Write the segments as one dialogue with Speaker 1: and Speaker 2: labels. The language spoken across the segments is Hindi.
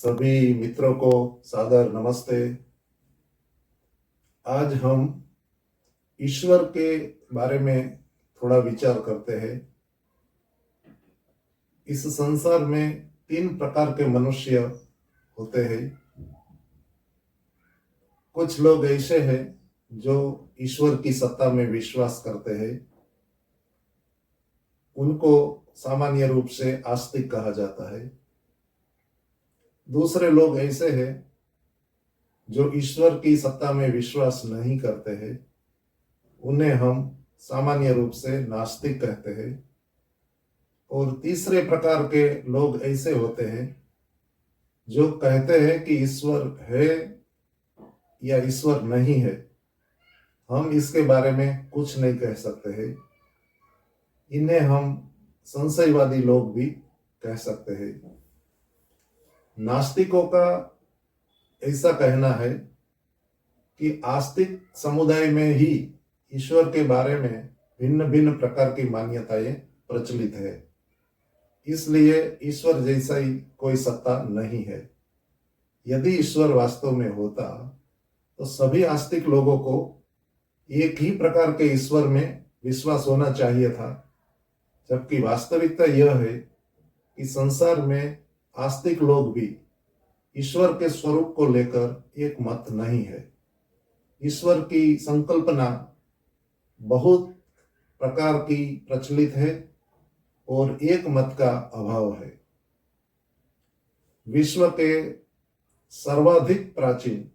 Speaker 1: सभी मित्रों को सादर नमस्ते। आज हम ईश्वर के बारे में थोड़ा विचार करते हैं। इस संसार में 3 प्रकार के मनुष्य होते हैं। कुछ लोग ऐसे हैं जो ईश्वर की सत्ता में विश्वास करते हैं। उनको सामान्य रूप से आस्तिक कहा जाता है। दूसरे लोग ऐसे हैं जो ईश्वर की सत्ता में विश्वास नहीं करते हैं। उन्हें हम सामान्य रूप से नास्तिक कहते हैं। और तीसरे प्रकार के लोग ऐसे होते हैं जो कहते हैं कि ईश्वर है या ईश्वर नहीं है, हम इसके बारे में कुछ नहीं कह सकते हैं। इन्हें हम संशयवादी लोग भी कह सकते हैं। नास्तिकों का ऐसा कहना है कि आस्तिक समुदाय में ही ईश्वर के बारे में भिन्न भिन्न प्रकार की मान्यताएं प्रचलित है, इसलिए ईश्वर जैसा ही कोई सत्ता नहीं है। यदि ईश्वर वास्तव में होता तो सभी आस्तिक लोगों को एक ही प्रकार के ईश्वर में विश्वास होना चाहिए था, जबकि वास्तविकता यह है कि संसार में आस्तिक लोग भी ईश्वर के स्वरूप को लेकर एक मत नहीं है। ईश्वर की संकल्पना बहुत प्रकार की प्रचलित है और एक मत का अभाव है। विश्व के सर्वाधिक प्राचीन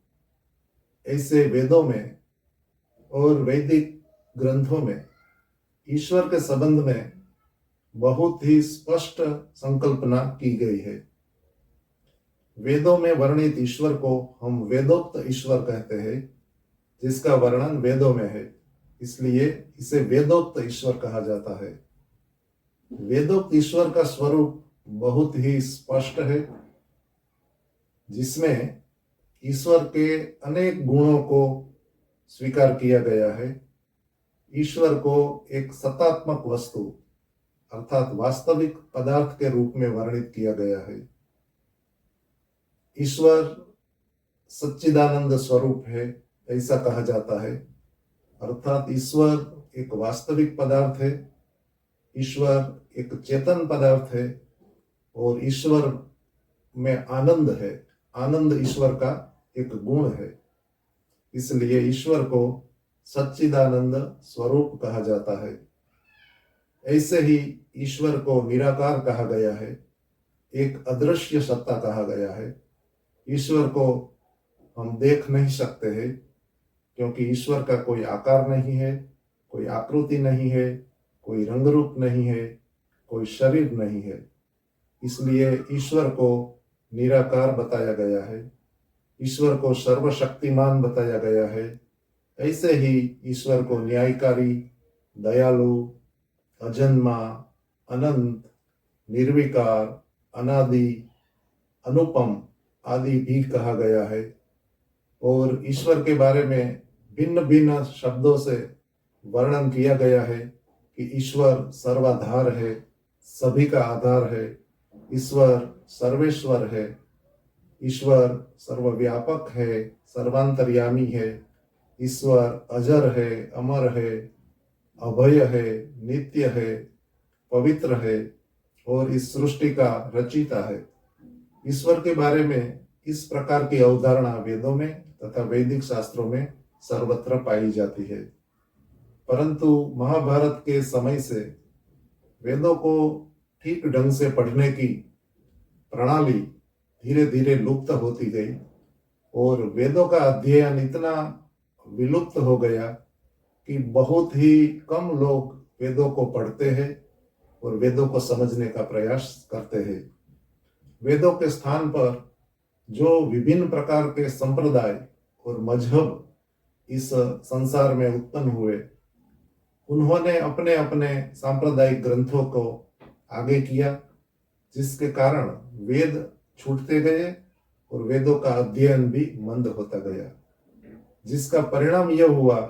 Speaker 1: ऐसे वेदों में और वैदिक ग्रंथों में ईश्वर के संबंध में बहुत ही स्पष्ट संकल्पना की गई है। वेदों में वर्णित ईश्वर को हम वेदोक्त ईश्वर कहते हैं, जिसका वर्णन वेदों में है, इसलिए इसे वेदोक्त ईश्वर कहा जाता है। वेदोक्त ईश्वर का स्वरूप बहुत ही स्पष्ट है, जिसमें ईश्वर के अनेक गुणों को स्वीकार किया गया है। ईश्वर को एक सत्तात्मक वस्तु अर्थात वास्तविक पदार्थ के रूप में वर्णित किया गया है। ईश्वर सच्चिदानंद स्वरूप है, ऐसा कहा जाता है, अर्थात ईश्वर एक वास्तविक पदार्थ है, ईश्वर एक चेतन पदार्थ है और ईश्वर में आनंद है। आनंद ईश्वर का एक गुण है, इसलिए ईश्वर को सच्चिदानंद स्वरूप कहा जाता है। ऐसे ही ईश्वर को निराकार कहा गया है, एक अदृश्य सत्ता कहा गया है। ईश्वर को हम देख नहीं सकते हैं, क्योंकि ईश्वर का कोई आकार नहीं है, कोई आकृति नहीं है, कोई रंग रूप नहीं है, कोई शरीर नहीं है, इसलिए ईश्वर को निराकार बताया गया है। ईश्वर को सर्वशक्तिमान बताया गया है। ऐसे ही ईश्वर को न्यायकारी, दयालु, अजन्मा, अनंत, निर्विकार, अनादि, अनुपम आदि भी कहा गया है। और ईश्वर के बारे में भिन्न भिन्न शब्दों से वर्णन किया गया है कि ईश्वर सर्वाधार है, सभी का आधार है, ईश्वर सर्वेश्वर है, ईश्वर सर्वव्यापक है, सर्वांतर्यामी है, ईश्वर अजर है, अमर है, अभय है, नित्य है, पवित्र है और इस सृष्टि का रचिता है। ईश्वर के बारे में इस प्रकार की अवधारणा वेदों में तथा वैदिक शास्त्रों में सर्वत्र पाई जाती है। परंतु महाभारत के समय से वेदों को ठीक ढंग से पढ़ने की प्रणाली धीरे धीरे लुप्त होती गई और वेदों का अध्ययन इतना विलुप्त हो गया कि बहुत ही कम लोग वेदों को पढ़ते हैं और वेदों को समझने का प्रयास करते हैं। वेदों के स्थान पर जो विभिन्न प्रकार के संप्रदाय और मजहब इस संसार में उत्पन्न हुए, उन्होंने अपने अपने सांप्रदायिक ग्रंथों को आगे किया, जिसके कारण वेद छूटते गए और वेदों का अध्ययन भी मंद होता गया, जिसका परिणाम यह हुआ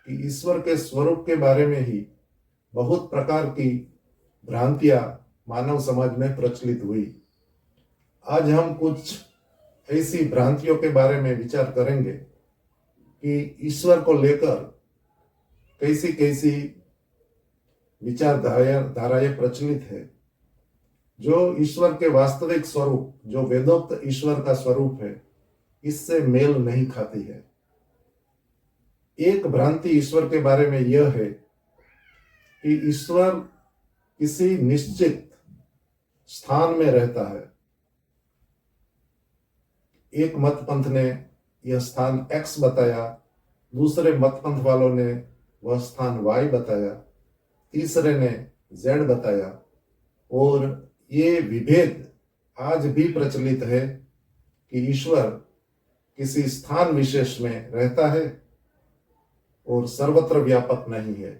Speaker 1: कि ईश्वर के स्वरूप के बारे में ही बहुत प्रकार की भ्रांतियां मानव समाज में प्रचलित हुई। आज हम कुछ ऐसी भ्रांतियों के बारे में विचार करेंगे कि ईश्वर को लेकर कैसी कैसी विचारधाराएं प्रचलित है, जो ईश्वर के वास्तविक स्वरूप, जो वेदोक्त ईश्वर का स्वरूप है, इससे मेल नहीं खाती है। एक भ्रांति ईश्वर के बारे में यह है कि ईश्वर किसी निश्चित स्थान में रहता है। एक मतपंथ ने यह स्थान X बताया, दूसरे मतपंथ वालों ने वह स्थान Y बताया, तीसरे ने Z बताया, और ये विभेद आज भी प्रचलित है कि ईश्वर किसी स्थान विशेष में रहता है और सर्वत्र व्यापक नहीं है।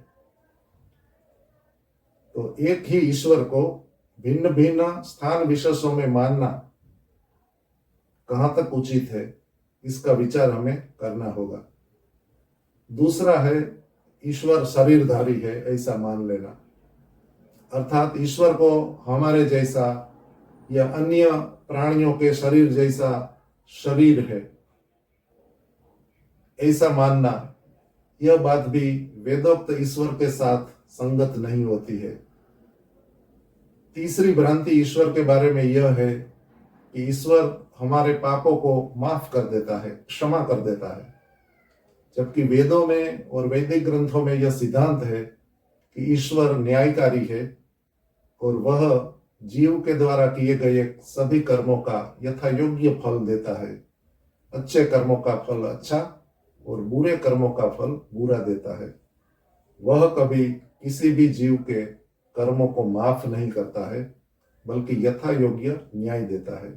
Speaker 1: तो एक ही ईश्वर को भिन्न भिन्न स्थान विशेषों में मानना कहां तक उचित है, इसका विचार हमें करना होगा। दूसरा है ईश्वर शरीरधारी है, ऐसा मान लेना, अर्थात ईश्वर को हमारे जैसा या अन्य प्राणियों के शरीर जैसा शरीर है, ऐसा मानना, यह बात भी वेदोक्त ईश्वर के साथ संगत नहीं होती है। तीसरी भ्रांति ईश्वर के बारे में यह है कि ईश्वर हमारे पापों को माफ कर देता है, क्षमा कर देता है, जबकि वेदों में और वैदिक ग्रंथों में यह सिद्धांत है कि ईश्वर न्यायकारी है और वह जीव के द्वारा किए गए सभी कर्मों का यथा योग्य फल देता है। अच्छे कर्मों का फल अच्छा और बुरे कर्मों का फल बुरा देता है। वह कभी किसी भी जीव के कर्मों को माफ नहीं करता है, बल्कि यथा योग्य न्याय देता है।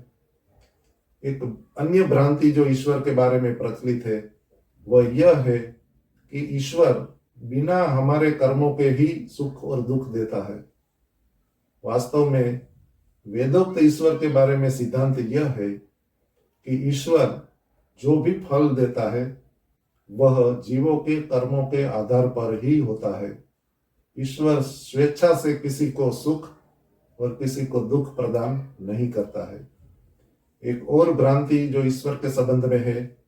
Speaker 1: एक अन्य भ्रांति जो ईश्वर के बारे में प्रचलित है वह यह है कि ईश्वर बिना हमारे कर्मों के ही सुख और दुख देता है। वास्तव में वेदोक्त ईश्वर के बारे में सिद्धांत यह है कि ईश्वर जो भी फल देता है वह जीवों के कर्मों के आधार पर ही होता है। ईश्वर स्वेच्छा से किसी को सुख और किसी को दुख प्रदान नहीं करता है। एक और भ्रांति जो ईश्वर के संबंध में है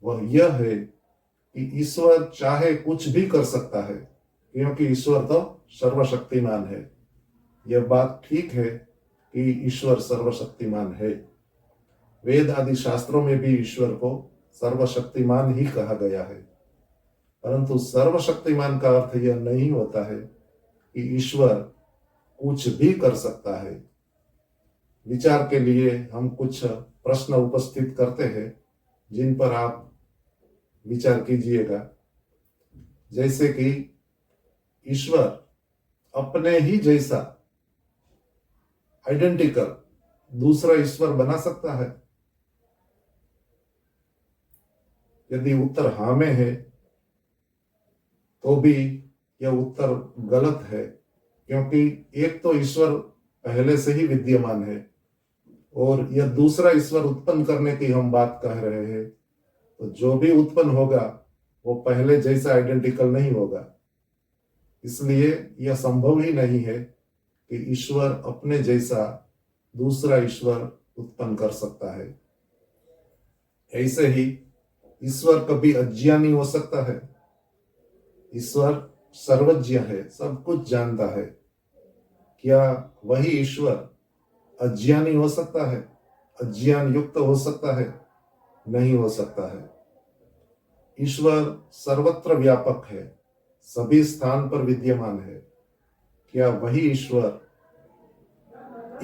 Speaker 1: वह यह है कि ईश्वर चाहे कुछ भी कर सकता है, क्योंकि ईश्वर तो सर्वशक्तिमान है। यह बात ठीक है कि ईश्वर सर्वशक्तिमान है। वेद आदि शास्त्रों में भी ईश्वर को सर्वशक्तिमान ही कहा गया है, परंतु सर्वशक्तिमान का अर्थ यह नहीं होता है कि ईश्वर कुछ भी कर सकता है। विचार के लिए हम कुछ प्रश्न उपस्थित करते हैं जिन पर आप विचार कीजिएगा। जैसे कि ईश्वर अपने ही जैसा आइडेंटिकल दूसरा ईश्वर बना सकता है? यदि उत्तर हाँ में है तो भी यह उत्तर गलत है, क्योंकि एक तो ईश्वर पहले से ही विद्यमान है और यह दूसरा ईश्वर उत्पन्न करने की हम बात कह रहे हैं, तो जो भी उत्पन्न होगा वो पहले जैसा आइडेंटिकल नहीं होगा। इसलिए यह संभव ही नहीं है कि ईश्वर अपने जैसा दूसरा ईश्वर उत्पन्न कर सकता है। ऐसे ही ईश्वर कभी अज्ञानी हो सकता है? ईश्वर सर्वज्ञ है, सब कुछ जानता है। क्या वही ईश्वर अज्ञानी हो सकता है, अज्ञान युक्त हो सकता है? नहीं हो सकता है। ईश्वर सर्वत्र व्यापक है, सभी स्थान पर विद्यमान है। क्या वही ईश्वर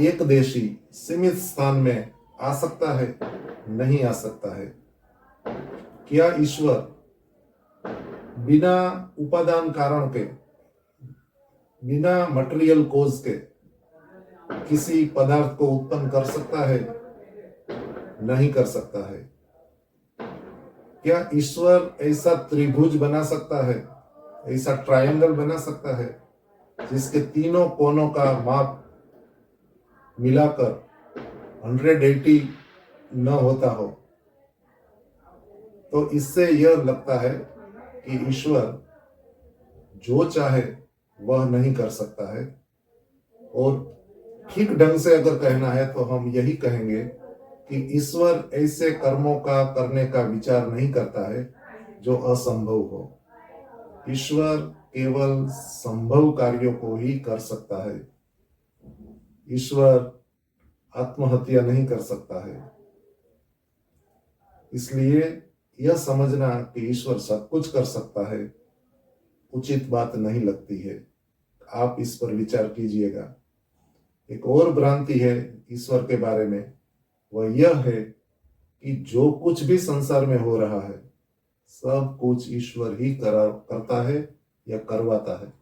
Speaker 1: एक देशी सीमित स्थान में आ सकता है? नहीं आ सकता है। क्या ईश्वर बिना उपादान कारण के, बिना मटेरियल कोज के किसी पदार्थ को उत्पन्न कर सकता है? नहीं कर सकता है। क्या ईश्वर ऐसा त्रिभुज बना सकता है, ऐसा ट्रायंगल बना सकता है जिसके तीनों कोनों का माप मिलाकर 180 न होता हो? तो इससे यह लगता है कि ईश्वर जो चाहे वह नहीं कर सकता है। और ठीक ढंग से अगर कहना है तो हम यही कहेंगे कि ईश्वर ऐसे कर्मों का करने का विचार नहीं करता है जो असंभव हो। ईश्वर केवल संभव कार्यों को ही कर सकता है। ईश्वर आत्महत्या नहीं कर सकता है। इसलिए यह समझना कि ईश्वर सब कुछ कर सकता है उचित बात नहीं लगती है। आप इस पर विचार कीजिएगा। एक और भ्रांति है ईश्वर के बारे में, वह यह है कि जो कुछ भी संसार में हो रहा है सब कुछ ईश्वर ही करता है या करवाता है।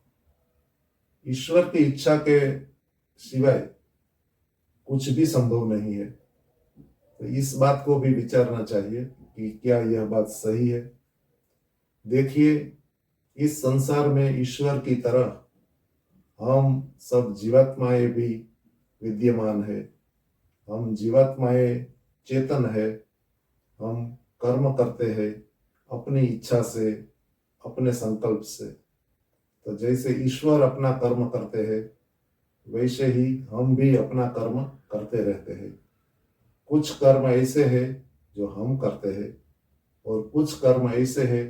Speaker 1: ईश्वर की इच्छा के सिवाय कुछ भी संभव नहीं है। तो इस बात को भी विचारना चाहिए कि क्या यह बात सही है। देखिए, इस संसार में ईश्वर की तरह हम सब जीवात्माएं भी विद्यमान है। हम जीवात्माएं चेतन है। हम कर्म करते हैं अपनी इच्छा से, अपने संकल्प से। तो जैसे ईश्वर अपना कर्म करते हैं वैसे ही हम भी अपना कर्म करते रहते हैं। कुछ कर्म ऐसे हैं जो हम करते हैं और कुछ कर्म ऐसे हैं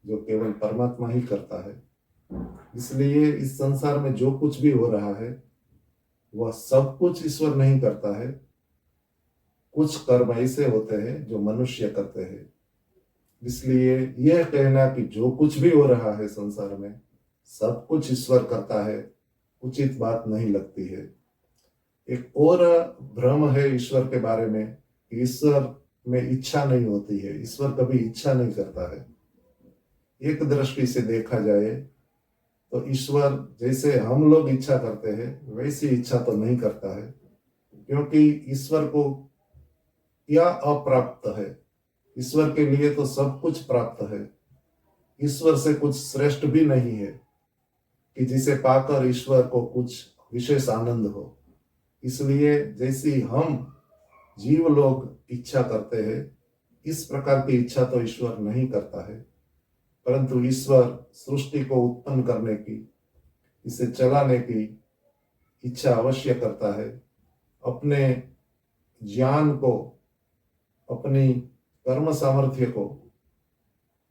Speaker 1: जो केवल परमात्मा ही करता है। इसलिए इस संसार में जो कुछ भी हो रहा है वह सब कुछ ईश्वर नहीं करता है। कुछ कर्म ऐसे होते हैं जो मनुष्य करते हैं। इसलिए यह कहना कि जो कुछ भी हो रहा है संसार में सब कुछ ईश्वर करता है उचित बात नहीं लगती है। एक और भ्रम है ईश्वर के बारे में कि ईश्वर में इच्छा नहीं होती है। ईश्वर कभी इच्छा नहीं करता है। एक दृष्टि से देखा जाए तो ईश्वर जैसे हम लोग इच्छा करते हैं वैसी इच्छा तो नहीं करता है, क्योंकि ईश्वर को क्या अप्राप्त है। ईश्वर के लिए तो सब कुछ प्राप्त है। ईश्वर से कुछ श्रेष्ठ भी नहीं है कि जिसे पाकर ईश्वर को कुछ विशेष आनंद हो। इसलिए जैसी हम जीव लोग इच्छा करते हैं इस प्रकार की इच्छा तो ईश्वर नहीं करता है, परंतु ईश्वर सृष्टि को उत्पन्न करने की, इसे चलाने की इच्छा अवश्य करता है। अपने ज्ञान को, अपनी कर्म सामर्थ्य को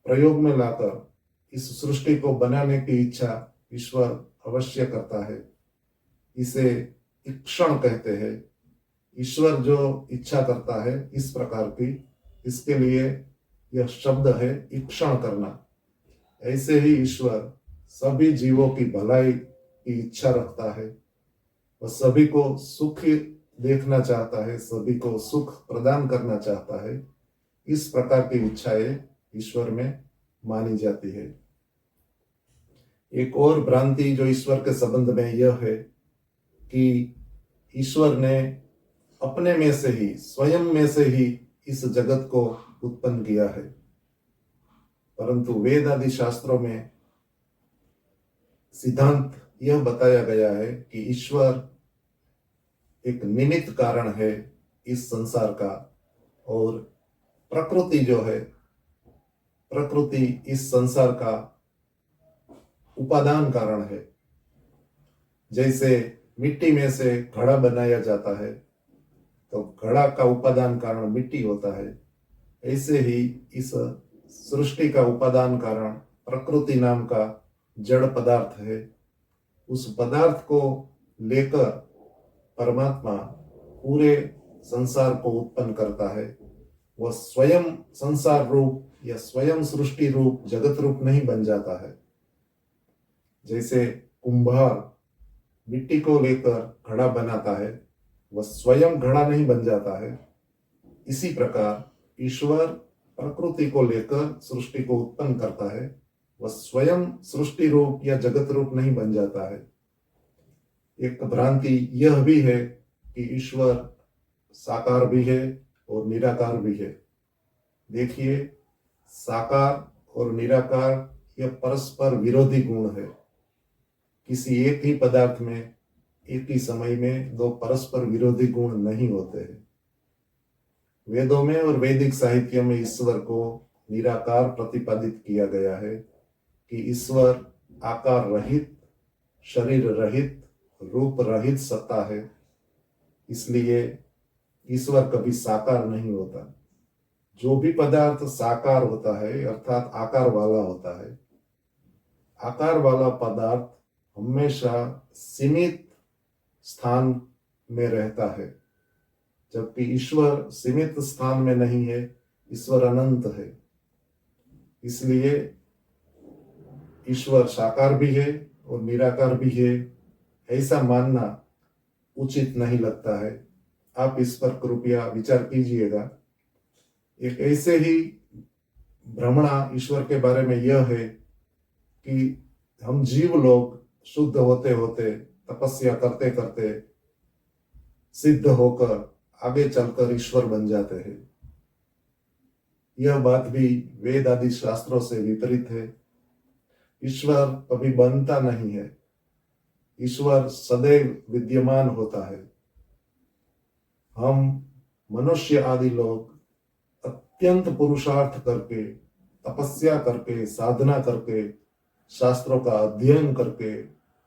Speaker 1: प्रयोग में लाकर इस सृष्टि को बनाने की इच्छा ईश्वर अवश्य करता है। इसे इक्षण कहते हैं। ईश्वर जो इच्छा करता है इस प्रकार की, इसके लिए यह शब्द है इक्षण करना। ऐसे ही ईश्वर सभी जीवों की भलाई की इच्छा रखता है। वह सभी को सुख देखना चाहता है, सभी को सुख प्रदान करना चाहता है। इस प्रकार की इच्छाएं ईश्वर में मानी जाती है। एक और भ्रांति जो ईश्वर के संबंध में यह है कि ईश्वर ने अपने में से ही, स्वयं में से ही इस जगत को उत्पन्न किया है। परंतु वेद आदि शास्त्रों में सिद्धांत यह बताया गया है कि ईश्वर एक निमित्त कारण है इस संसार का, और प्रकृति जो है, प्रकृति इस संसार का उपादान कारण है। जैसे मिट्टी में से घड़ा बनाया जाता है तो घड़ा का उपादान कारण मिट्टी होता है, ऐसे ही इस सृष्टि का उपादान कारण प्रकृति नाम का जड़ पदार्थ है। उस पदार्थ को लेकर परमात्मा पूरे संसार को उत्पन्न करता है। वह स्वयं संसार रूप या स्वयं सृष्टि रूप, जगत रूप नहीं बन जाता है। जैसे कुंभार मिट्टी को लेकर घड़ा बनाता है, वह स्वयं घड़ा नहीं बन जाता है। इसी प्रकार ईश्वर प्रकृति को लेकर सृष्टि को उत्पन्न करता है, वह स्वयं सृष्टि रूप या जगत रूप नहीं बन जाता है। एक भ्रांति यह भी है कि ईश्वर साकार भी है और निराकार भी है। देखिए, साकार और निराकार यह परस्पर विरोधी गुण है। किसी एक ही पदार्थ में एक ही समय में दो परस्पर विरोधी गुण नहीं होते हैं। वेदों में और वैदिक साहित्य में ईश्वर को निराकार प्रतिपादित किया गया है कि ईश्वर आकार रहित, शरीर रहित, रूप रहित सत्ता है। इसलिए ईश्वर कभी साकार नहीं होता। जो भी पदार्थ साकार होता है अर्थात आकार वाला होता है, आकार वाला पदार्थ हमेशा सीमित स्थान में रहता है, जबकि ईश्वर सीमित स्थान में नहीं है, ईश्वर अनंत है। इसलिए ईश्वर साकार भी है और निराकार भी है, ऐसा मानना उचित नहीं लगता है। आप इस पर कृपया विचार कीजिएगा। एक ऐसे ही भ्रमणा ईश्वर के बारे में यह है कि हम जीव लोग शुद्ध होते होते, तपस्या करते करते, सिद्ध होकर आगे चलकर ईश्वर बन जाते हैं। यह बात भी वेद आदि शास्त्रों से विपरीत है। ईश्वर कभी बनता नहीं है, ईश्वर सदैव विद्यमान होता है। हम मनुष्य आदि लोग अत्यंत पुरुषार्थ करके, तपस्या करके, साधना करके, शास्त्रों का अध्ययन करके,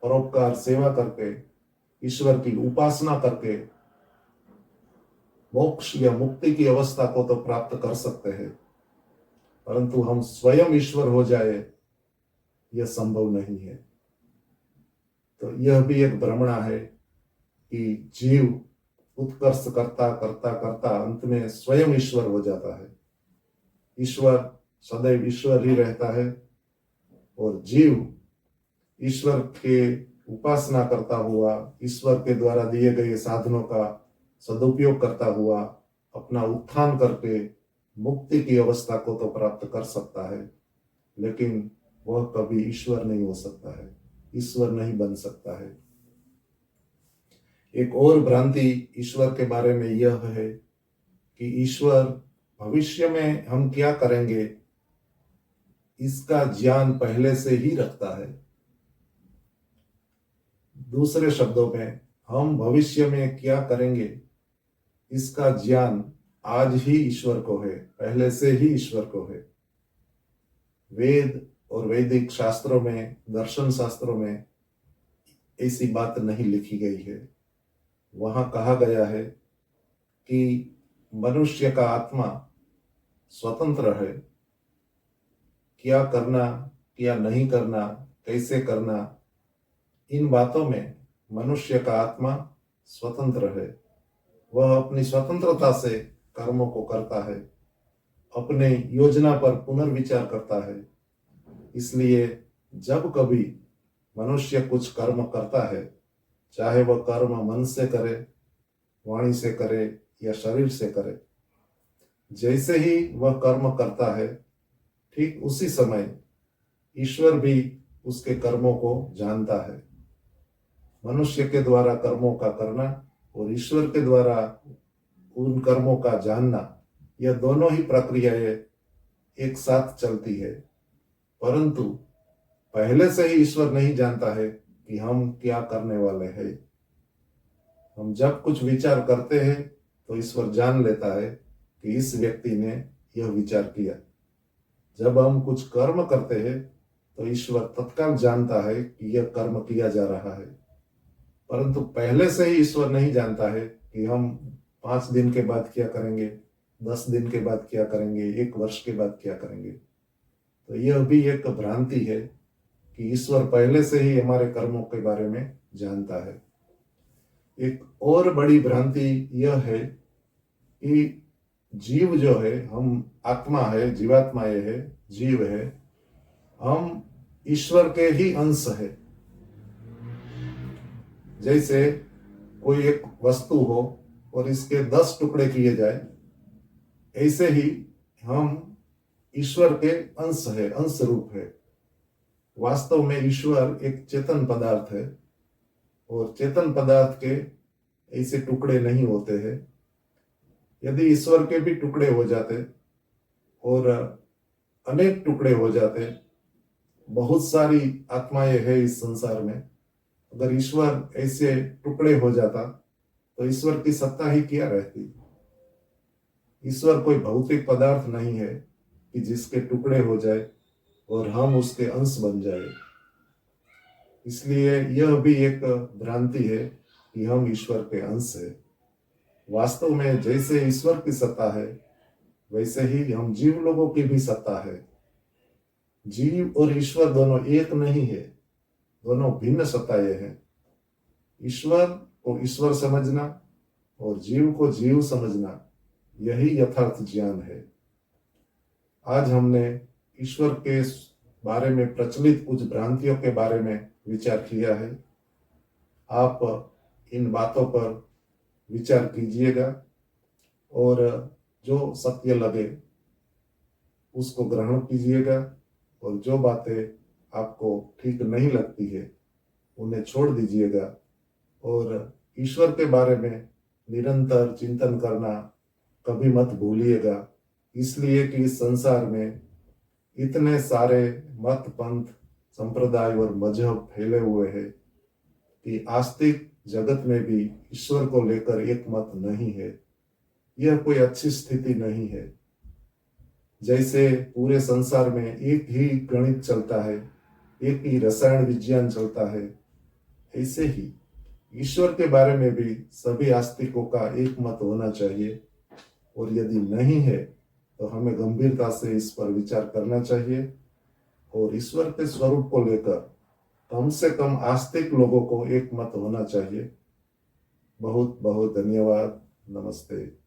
Speaker 1: परोपकार सेवा करके, ईश्वर की उपासना करके मोक्ष या मुक्ति की अवस्था को तो प्राप्त कर सकते हैं, परंतु हम स्वयं ईश्वर हो जाए यह संभव नहीं है। तो यह भी एक भ्रमणा है कि जीव उत्कर्ष करता करता करता अंत में स्वयं ईश्वर हो जाता है। ईश्वर सदैव ईश्वर ही रहता है और जीव ईश्वर के उपासना करता हुआ, ईश्वर के द्वारा दिए गए साधनों का सदुपयोग करता हुआ अपना उत्थान करके मुक्ति की अवस्था को तो प्राप्त कर सकता है, लेकिन वह कभी ईश्वर नहीं हो सकता है, ईश्वर नहीं बन सकता है। एक और भ्रांति ईश्वर के बारे में यह है कि ईश्वर भविष्य में हम क्या करेंगे इसका ज्ञान पहले से ही रखता है। दूसरे शब्दों में, हम भविष्य में क्या करेंगे इसका ज्ञान आज ही ईश्वर को है, पहले से ही ईश्वर को है। वेद और वैदिक शास्त्रों में, दर्शन शास्त्रों में ऐसी बात नहीं लिखी गई है। वहां कहा गया है कि मनुष्य का आत्मा स्वतंत्र है, क्या करना क्या नहीं करना, कैसे करना, इन बातों में मनुष्य का आत्मा स्वतंत्र है। वह अपनी स्वतंत्रता से कर्मों को करता है, अपने योजना पर पुनर्विचार करता है। इसलिए जब कभी मनुष्य कुछ कर्म करता है, चाहे वह कर्म मन से करे, वाणी से करे या शरीर से करे, जैसे ही वह कर्म करता है ठीक उसी समय ईश्वर भी उसके कर्मों को जानता है। मनुष्य के द्वारा कर्मों का करना और ईश्वर के द्वारा उन कर्मों का जानना, यह दोनों ही प्रक्रियाएं एक साथ चलती है। परंतु पहले से ही ईश्वर नहीं जानता है कि हम क्या करने वाले हैं। हम जब कुछ विचार करते हैं तो ईश्वर जान लेता है कि इस व्यक्ति ने यह विचार किया। जब हम कुछ कर्म करते हैं तो ईश्वर तत्काल जानता है कि यह कर्म किया जा रहा है, परंतु पहले से ही ईश्वर नहीं जानता है कि हम 5 दिन के बाद क्या करेंगे, 10 दिन के बाद क्या करेंगे, 1 वर्ष के बाद क्या करेंगे। तो यह भी एक भ्रांति है कि ईश्वर पहले से ही हमारे कर्मों के बारे में जानता है। एक और बड़ी भ्रांति यह है कि जीव जो है, हम आत्मा है, जीवात्माएं है, जीव है, हम ईश्वर के ही अंश है। जैसे कोई एक वस्तु हो और इसके 10 टुकड़े किए जाए, ऐसे ही हम ईश्वर के अंश है, अंश रूप है। वास्तव में ईश्वर एक चेतन पदार्थ है और चेतन पदार्थ के ऐसे टुकड़े नहीं होते हैं। यदि ईश्वर के भी टुकड़े हो जाते और अनेक टुकड़े हो जाते, बहुत सारी आत्माएं हैं इस संसार में, अगर ईश्वर ऐसे टुकड़े हो जाता तो ईश्वर की सत्ता ही क्या रहती। ईश्वर कोई भौतिक पदार्थ नहीं है कि जिसके टुकड़े हो जाए और हम उसके अंश बन जाए। इसलिए यह भी एक भ्रांति है कि हम ईश्वर के अंश है। वास्तव में जैसे ईश्वर की सत्ता है वैसे ही हम जीव लोगों की भी सत्ता है। जीव और ईश्वर दोनों एक नहीं है, दोनों भिन्न सत्ताएं हैं। ईश्वर को ईश्वर समझना और जीव को जीव समझना, यही यथार्थ ज्ञान है। आज हमने ईश्वर के बारे में प्रचलित कुछ भ्रांतियों के बारे में विचार किया है। आप इन बातों पर विचार कीजिएगा और जो सत्य लगे उसको ग्रहण कीजिएगा, और जो बातें आपको ठीक नहीं लगती है उन्हें छोड़ दीजिएगा। और ईश्वर के बारे में निरंतर चिंतन करना कभी मत भूलिएगा, इसलिए कि इस संसार में इतने सारे मत, पंथ, संप्रदाय और मजहब फैले हुए हैं कि आस्तिक जगत में भी ईश्वर को लेकर एक मत नहीं है। यह कोई अच्छी स्थिति नहीं है। जैसे पूरे संसार में एक ही गणित चलता है, एक ही रसायन विज्ञान चलता है, ऐसे ही ईश्वर के बारे में भी सभी आस्तिकों का एक मत होना चाहिए। और यदि नहीं है तो हमें गंभीरता से इस पर विचार करना चाहिए और ईश्वर के स्वरूप को लेकर कम से कम आस्तिक लोगों को एक मत होना चाहिए। बहुत बहुत धन्यवाद। नमस्ते।